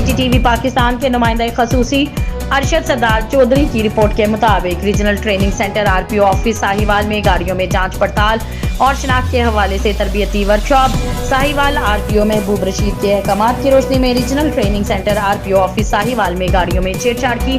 NDTV Pakistan के नुमाइंदा खसूसी अरशद सरदार चौधरी की रिपोर्ट के मुताबिक regional training centre RPO office Sahiwal में गाड़ियों में जांच पड़ताल और शनाख्त के हवाले से तरबियती वर्कशॉप। साहिवाल RPO महबूब रशीद के अहकामात की रोशनी में regional training centre RPO office Sahiwal में गाड़ियों में छेड़छाड़ की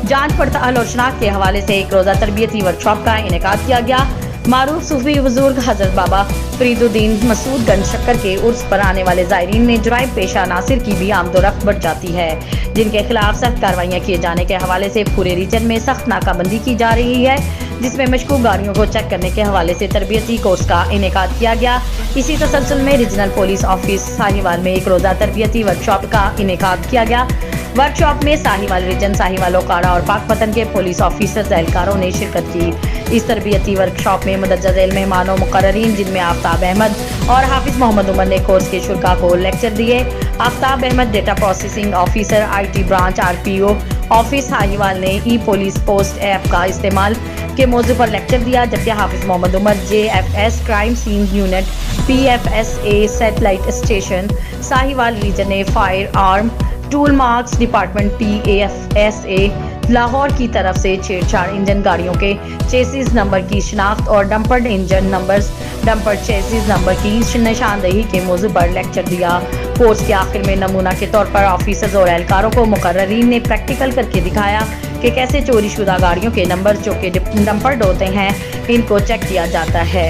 जांच पड़ताल और शनाख्त के हवाले से एक रोजा तरबियती वर्कशॉप का इनेकाद किया गया। मारूफ सूफी बुजुर्ग हजरत बाबा फरीदुद्दीन मसूद गंज शक्कर के उर्स पर आने वाले ज़ायरीन में जुराइम पेशा नासिर की भी आमदोरफ्त बढ़ जाती है, जिनके खिलाफ सख्त कार्रवाइयाँ किए जाने के हवाले से पूरे रीजन में सख्त नाकाबंदी की जा रही है, जिसमें मशकूक गाड़ियों को चेक करने के हवाले से तरबियती कोर्स का इनेकाद किया गया। इसी तसलसल में रीजनल पुलिस ऑफिस साहिवाल में एक रोज़ा तरबियती वर्कशॉप का इनेकाद किया गया। वर्कशॉप में साहिवाल रीजन, साहिवाल ओकाड़ा और पाकपतन के पुलिस ऑफिसर्स एहलकारों ने शिरकत की। इस तरबियती वर्कशॉप में मुदज्जल झेल मेहमानों मुकर्ररीन जिनमें आफ्ताब अहमद और हाफिज मोहम्मद उमर ने कोर्स के शुरा को लेक्चर दिए। Aftab Ahmed data processing officer IT branch RPO office Sahiwal ने ई-पुलिस पोस्ट ऐप का इस्तेमाल के मौजू पर लेक्चर दिया, जबकि Hafiz Mohammad Umar JFS crime scene unit PFSA satellite station Sahiwal region ने firearm tool marks department PAFSA Lahore की तरफ से छेड़छाड़ इंजन गाड़ियों के चेसिस नंबर की शिनाख्त और tampered engine numbers tamper chassis number की निशानदही के मौजू पर लेक्चर दिया। कोर्स के आखिर में नमूना के तौर पर ऑफिसर्स और एहलकारों को मुकर्ररीन ने प्रैक्टिकल करके दिखाया कि कैसे चोरी शुदा गाड़ियों के नंबर जो कि डंपर्ड होते हैं इनको चेक किया जाता है।